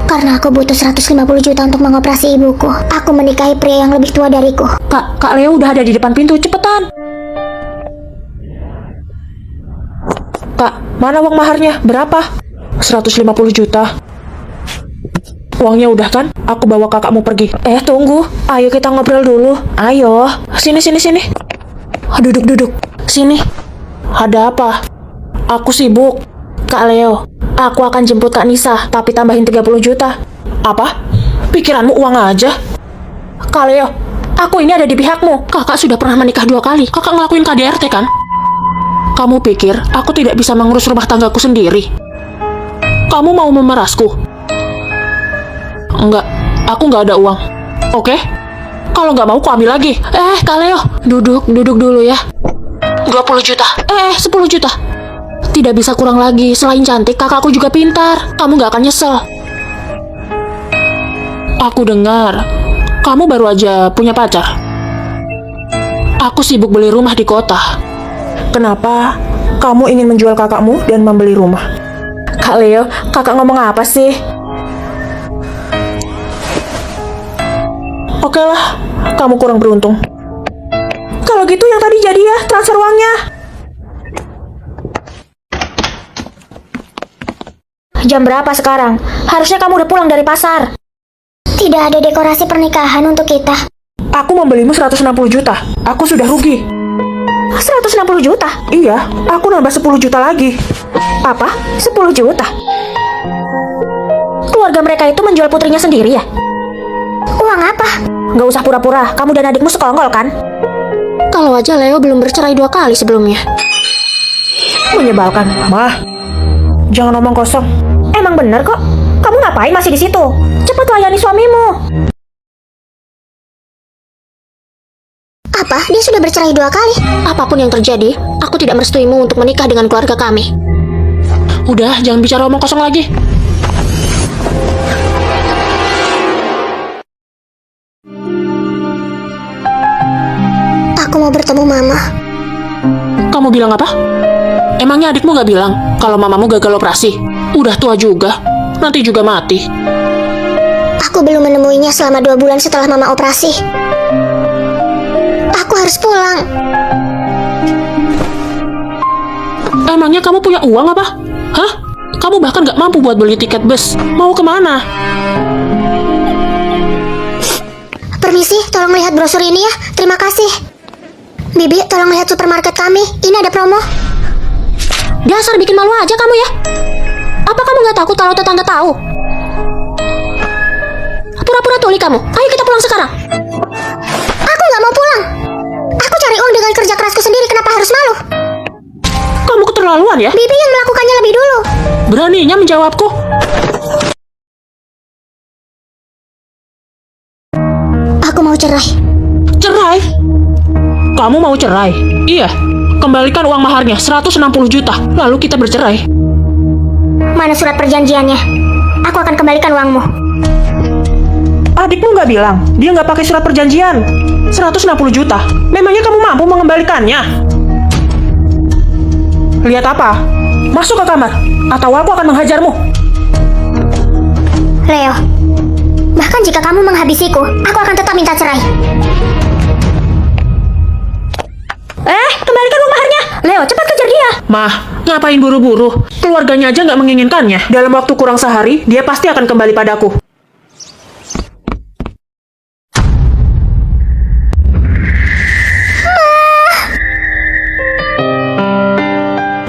Karena aku butuh 150 juta untuk mengoperasi ibuku. Aku menikahi pria yang lebih tua dariku. Kak Leo udah ada di depan pintu, cepetan. Kak, mana uang maharnya? Berapa? 150 juta. Uangnya udah kan? Aku bawa kakakmu pergi. Tunggu. Ayo kita ngobrol dulu. Ayo. Sini. Duduk. Sini. Ada apa? Aku sibuk. Kak Leo, aku akan jemput Kak Nisa, tapi tambahin 30 juta. Apa? Pikiranmu uang aja? Kak Leo, aku ini ada di pihakmu. Kakak sudah pernah menikah 2 kali. Kakak ngelakuin KDRT kan? Kamu pikir aku tidak bisa mengurus rumah tanggaku sendiri? Kamu mau memerasku? Enggak, aku nggak ada uang. Oke? Kalau nggak mau, aku ambil lagi. Kak Leo, duduk dulu ya. 20 juta. 10 juta. Tidak bisa kurang lagi. Selain cantik, kakakku juga pintar. Kamu nggak akan nyesel. Aku dengar, kamu baru aja punya pacar. Aku sibuk beli rumah di kota. Kenapa kamu ingin menjual kakakmu dan membeli rumah? Kak Leo, kakak ngomong apa sih? Oke lah, kamu kurang beruntung. Kalau gitu yang tadi jadi ya, transfer uangnya. Jam berapa sekarang? Harusnya kamu udah pulang dari pasar. Tidak ada dekorasi pernikahan untuk kita. Aku membelimu 160 juta. Aku sudah rugi. 160 juta? Iya, aku nambah 10 juta lagi. Apa? 10 juta? Keluarga mereka itu menjual putrinya sendiri ya? Uang apa? Nggak usah pura-pura, kamu dan adikmu sekongkol kan? Kalau aja Leo belum bercerai 2 kali sebelumnya. Menyebalkan. Mah, jangan omong kosong. Emang bener kok. Kamu ngapain masih di situ? Cepat layani suamimu. Apa? Dia sudah bercerai 2 kali? Apapun yang terjadi, aku tidak merestuimu untuk menikah dengan keluarga kami. Udah, jangan bicara omong kosong lagi. Aku mau bertemu mama. Kamu bilang apa? Emangnya adikmu gak bilang kalau mamamu gagal operasi? Udah tua juga, nanti juga mati. Aku belum menemuinya selama 2 bulan setelah mama operasi. Aku harus pulang. Emangnya kamu punya uang apa? Hah? Kamu bahkan gak mampu buat beli tiket bus. Mau kemana? Permisi, tolong lihat brosur ini ya. Terima kasih. Bibi, tolong lihat supermarket kami. Ini ada promo. Dasar bikin malu aja kamu ya. Apa kamu gak takut kalau tetangga tahu? Pura-pura tuli kamu. Ayo kita pulang sekarang. Aku nggak mau pulang. Aku cari uang dengan kerja kerasku sendiri. Kenapa harus malu? Kamu keterlaluan ya. Bibi yang melakukannya lebih dulu. Beraninya menjawabku. Aku mau cerai. Cerai? Kamu mau cerai? Iya. Kembalikan uang maharnya 160 juta. Lalu kita bercerai. Mana surat perjanjiannya? Aku akan kembalikan uangmu. Adikmu nggak bilang dia nggak pakai surat perjanjian. 160 juta. Memangnya kamu mampu mengembalikannya? Lihat apa? Masuk ke kamar, atau aku akan menghajarmu. Leo, bahkan jika kamu menghabisiku, aku akan tetap minta cerai. Kembalikan uang maharnya. Leo, cepat kejar dia. Mah, ngapain buru-buru? Keluarganya aja nggak menginginkannya. Dalam waktu kurang sehari, dia pasti akan kembali padaku.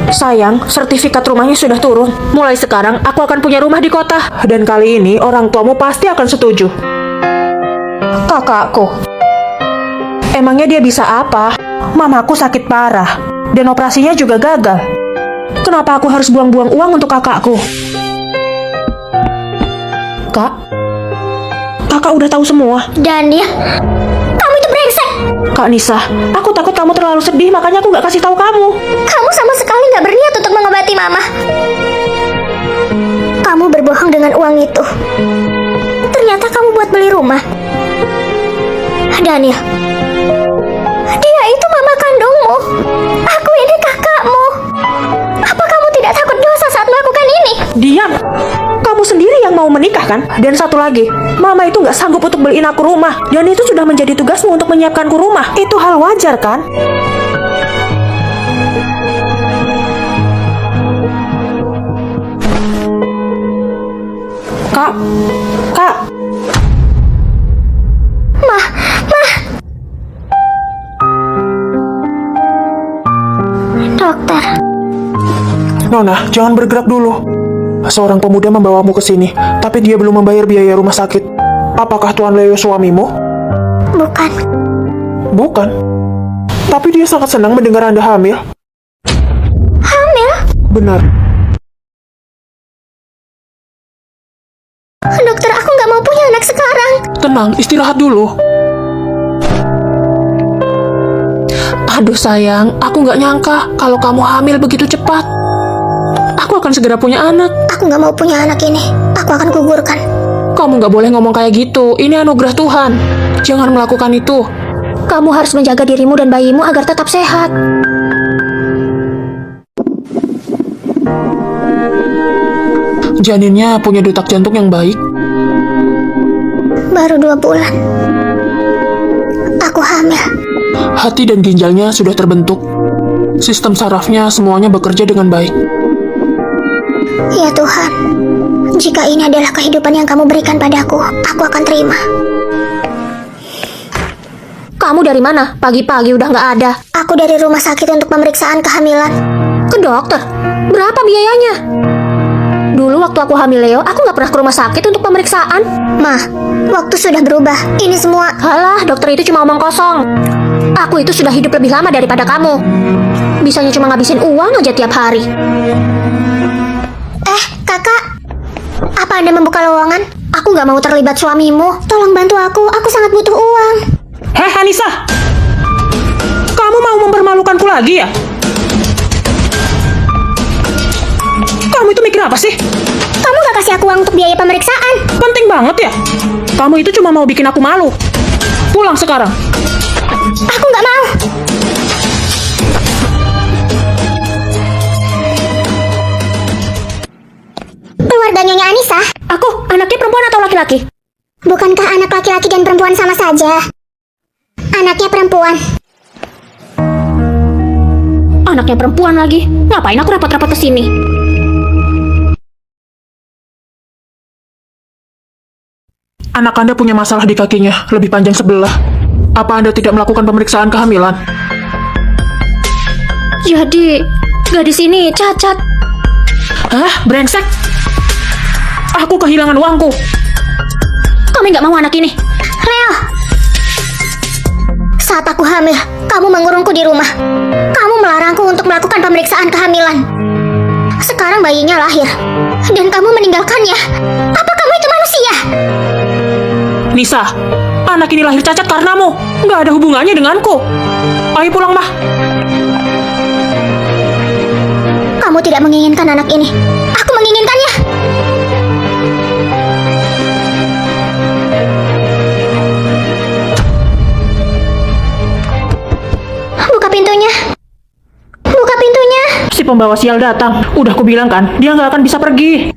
Sayang, sertifikat rumahnya sudah turun. Mulai sekarang, aku akan punya rumah di kota. Dan kali ini, orang tuamu pasti akan setuju. Kakakku. Emangnya dia bisa apa? Mamaku sakit parah. Dan operasinya juga gagal. Kenapa aku harus buang-buang uang untuk kakakku? Kak? Kakak udah tahu semua. Dan dia, kamu itu brengsek. Kak Nisa, aku takut kamu terlalu sedih, makanya aku nggak kasih tahu kamu. Kamu sama sekali nggak berniat untuk mengobati mama. Kamu berbohong dengan uang itu. Ternyata kamu buat beli rumah. Daniel, dia itu mama kandungmu. Aku ini kakakmu. Apa kamu tidak takut dosa saat melakukan ini? Diam! Kamu sendiri yang mau menikah kan? Dan satu lagi, Mama itu nggak sanggup untuk beliin aku rumah. Dan itu sudah menjadi tugasmu untuk menyiapkanku rumah. Itu hal wajar kan? Kak, Kak. Ma. Dokter, Nona, jangan bergerak dulu. Seorang pemuda membawamu ke sini, tapi dia belum membayar biaya rumah sakit. Apakah Tuan Leo suamimu? bukan. Bukan. Tapi dia sangat senang mendengar Anda hamil. Hamil? Benar. Dokter, aku nggak mau punya anak sekarang. Tenang, istirahat dulu. Aduh sayang, aku nggak nyangka kalau kamu hamil begitu cepat. Aku akan segera punya anak. Aku nggak mau punya anak ini. Aku akan gugurkan. Kamu nggak boleh ngomong kayak gitu. Ini anugerah Tuhan. Jangan melakukan itu. Kamu harus menjaga dirimu dan bayimu agar tetap sehat. Janinnya punya detak jantung yang baik. Baru 2 bulan. Aku hamil. Hati dan ginjalnya sudah terbentuk. Sistem sarafnya semuanya bekerja dengan baik. Ya Tuhan, jika ini adalah kehidupan yang kamu berikan padaku, aku akan terima. Kamu dari mana? Pagi-pagi udah nggak ada. Aku dari rumah sakit untuk pemeriksaan kehamilan. Ke dokter? Berapa biayanya? Dulu waktu aku hamil Leo, aku nggak pernah ke rumah sakit untuk pemeriksaan. Ma, waktu sudah berubah. Ini semua... Halah, dokter itu cuma omong kosong. Aku itu sudah hidup lebih lama daripada kamu. Bisanya cuma ngabisin uang aja tiap hari. Kakak, apa Anda membuka lowongan? Aku nggak mau terlibat suamimu. Tolong bantu aku sangat butuh uang. Heh, Anissa. Kamu mau mempermalukanku lagi ya? Kamu itu mikir apa sih? Kamu nggak kasih aku uang untuk biaya pemeriksaan. Penting banget ya? Kamu itu cuma mau bikin aku malu. Pulang sekarang. Aku nggak mau. Keluarga Nyonya Anissa? Aku anaknya perempuan atau laki-laki? Bukankah anak laki-laki dan perempuan sama saja? Anaknya perempuan. Anaknya perempuan lagi. Ngapain aku rapat-rapat ke sini? Anak Anda punya masalah di kakinya, lebih panjang sebelah. Apa Anda tidak melakukan pemeriksaan kehamilan? Jadi, gadis ini cacat. Hah? Brengsek? Aku kehilangan uangku. Kami nggak mau anak ini. Leo! Saat aku hamil, kamu mengurungku di rumah. Kamu melarangku untuk melakukan pemeriksaan kehamilan. Sekarang bayinya lahir, dan kamu meninggalkannya. Apa kamu itu manusia? Nisa, anak ini lahir cacat karenamu. Nggak ada hubungannya denganku. Ayo pulang, Mah. Kamu tidak menginginkan anak ini. Aku menginginkannya. Buka pintunya. Buka pintunya. Si pembawa sial datang. Udah kubilang kan, dia nggak akan bisa pergi.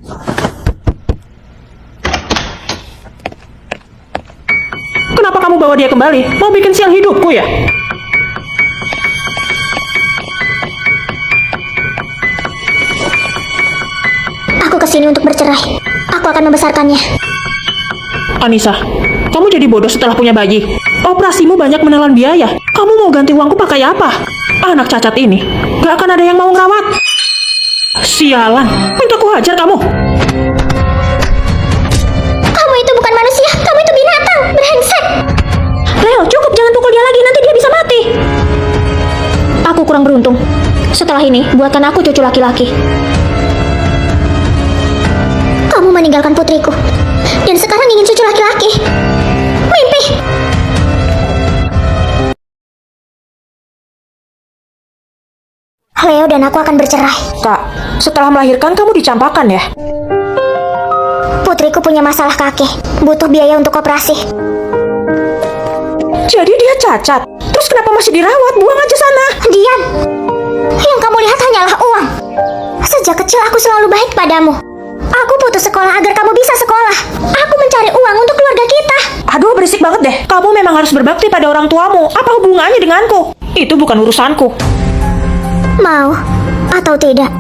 Kenapa kamu bawa dia kembali? Mau bikin sial hidupku ya? Aku kesini untuk bercerai. Aku akan membesarkannya. Anissa, kamu jadi bodoh setelah punya bayi. Operasimu banyak menelan biaya. Kamu mau ganti uangku pakai apa? Anak cacat ini gak akan ada yang mau ngerawat. Sialan, minta ku hajar kamu. Kamu itu bukan manusia. Kamu itu binatang. Brengsek. Leo, cukup, jangan pukul dia lagi, nanti dia bisa mati. Aku kurang beruntung. Setelah ini, buatkan aku cucu laki-laki. Kamu meninggalkan putriku. Dan sekarang ingin cucu laki-laki. Mimpi. Leo dan aku akan bercerai. Kak, setelah melahirkan kamu dicampakkan ya? Putriku punya masalah kaki. Butuh biaya untuk operasi. Jadi dia cacat. Terus kenapa masih dirawat? Buang aja sana. Diam. Yang kamu lihat hanyalah uang. Sejak kecil aku selalu baik padamu. Aku putus sekolah agar kamu bisa sekolah. Aduh, berisik banget deh. Kamu memang harus berbakti pada orang tuamu. Apa hubungannya denganku? Itu bukan urusanku. Mau atau tidak?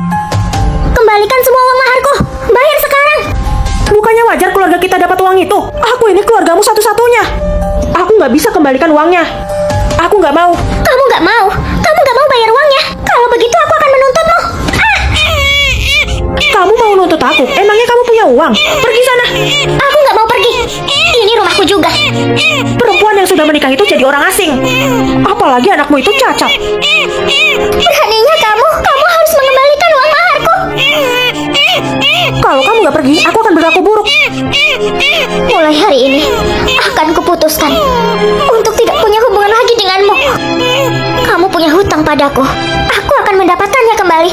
Kembalikan semua uang maharku. Bayar sekarang. Bukannya wajar keluarga kita dapat uang itu? Aku ini keluargamu satu-satunya. Aku nggak bisa kembalikan uangnya. Aku nggak mau. Kamu nggak mau? Kamu nggak mau bayar uangnya? Kalau begitu aku akan menuntutmu. Kamu mau nuntut aku? Emangnya kamu punya uang? Pergi sana. Aku nggak mau pergi. Ini rumahku juga. Perempuan yang sudah menikah itu jadi orang asing. Apalagi anakmu itu cacat. Beraninya kamu harus mengembalikan uang maharku. Kalau kamu nggak pergi, aku akan berlaku buruk. Mulai hari ini, akan kuputuskan untuk tidak punya hubungan lagi denganmu. Kamu punya hutang padaku. Aku akan mendapatkannya kembali.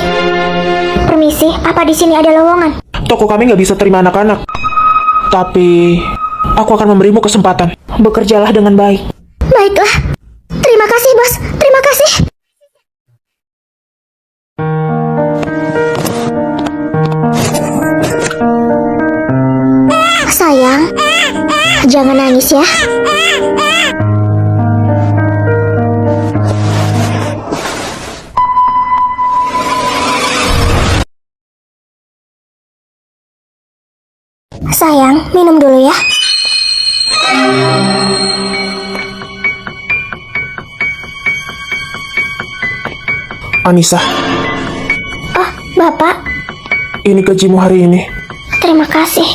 Permisi, apa di sini ada lowongan? Toko kami nggak bisa terima anak-anak. Tapi, aku akan memberimu kesempatan. Bekerjalah dengan baik. Baiklah. Terima kasih, Bos. Terima kasih. Sayang, jangan nangis ya. Sayang, minum dulu ya. Anissa, Oh, Bapak, ini gajimu hari ini. terima kasih.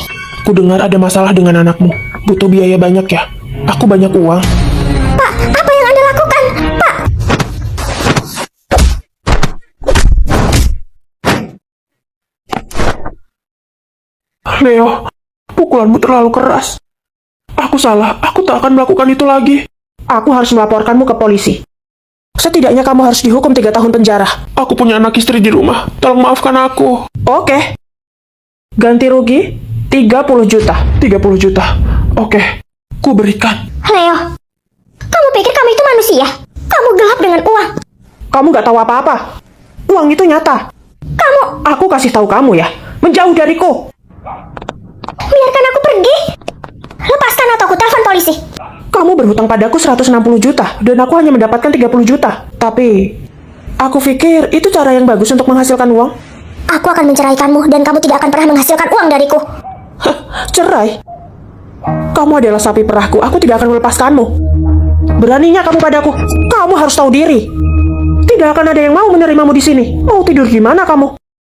Kudengar ada masalah dengan anakmu. Butuh biaya banyak ya? Aku banyak uang. Pak, apa yang Anda lakukan? Pak, Leo, pukulanmu terlalu keras. Aku salah, aku tak akan melakukan itu lagi. Aku harus melaporkanmu ke polisi. Setidaknya kamu harus dihukum 3 tahun penjara. Aku punya anak istri di rumah. Tolong maafkan aku. Oke. Ganti rugi 30 juta. 30 juta. Oke, ku berikan. Leo, kamu pikir kamu itu manusia? Kamu gelap dengan uang. Kamu gak tahu apa-apa. Uang itu nyata. Aku kasih tahu kamu ya. Menjauh dariku. Biarkan aku pergi. Lepaskan atau aku telepon polisi. Kamu berhutang padaku 160 juta. Dan aku hanya mendapatkan 30 juta. Tapi, aku pikir itu cara yang bagus untuk menghasilkan uang. Aku akan menceraikanmu dan kamu tidak akan pernah menghasilkan uang dariku. Hah, cerai? Kamu adalah sapi perahku. Aku tidak akan melepaskanmu. Beraninya kamu padaku. Kamu harus tahu diri. Tidak akan ada yang mau menerimamu di sini. Mau tidur di mana kamu?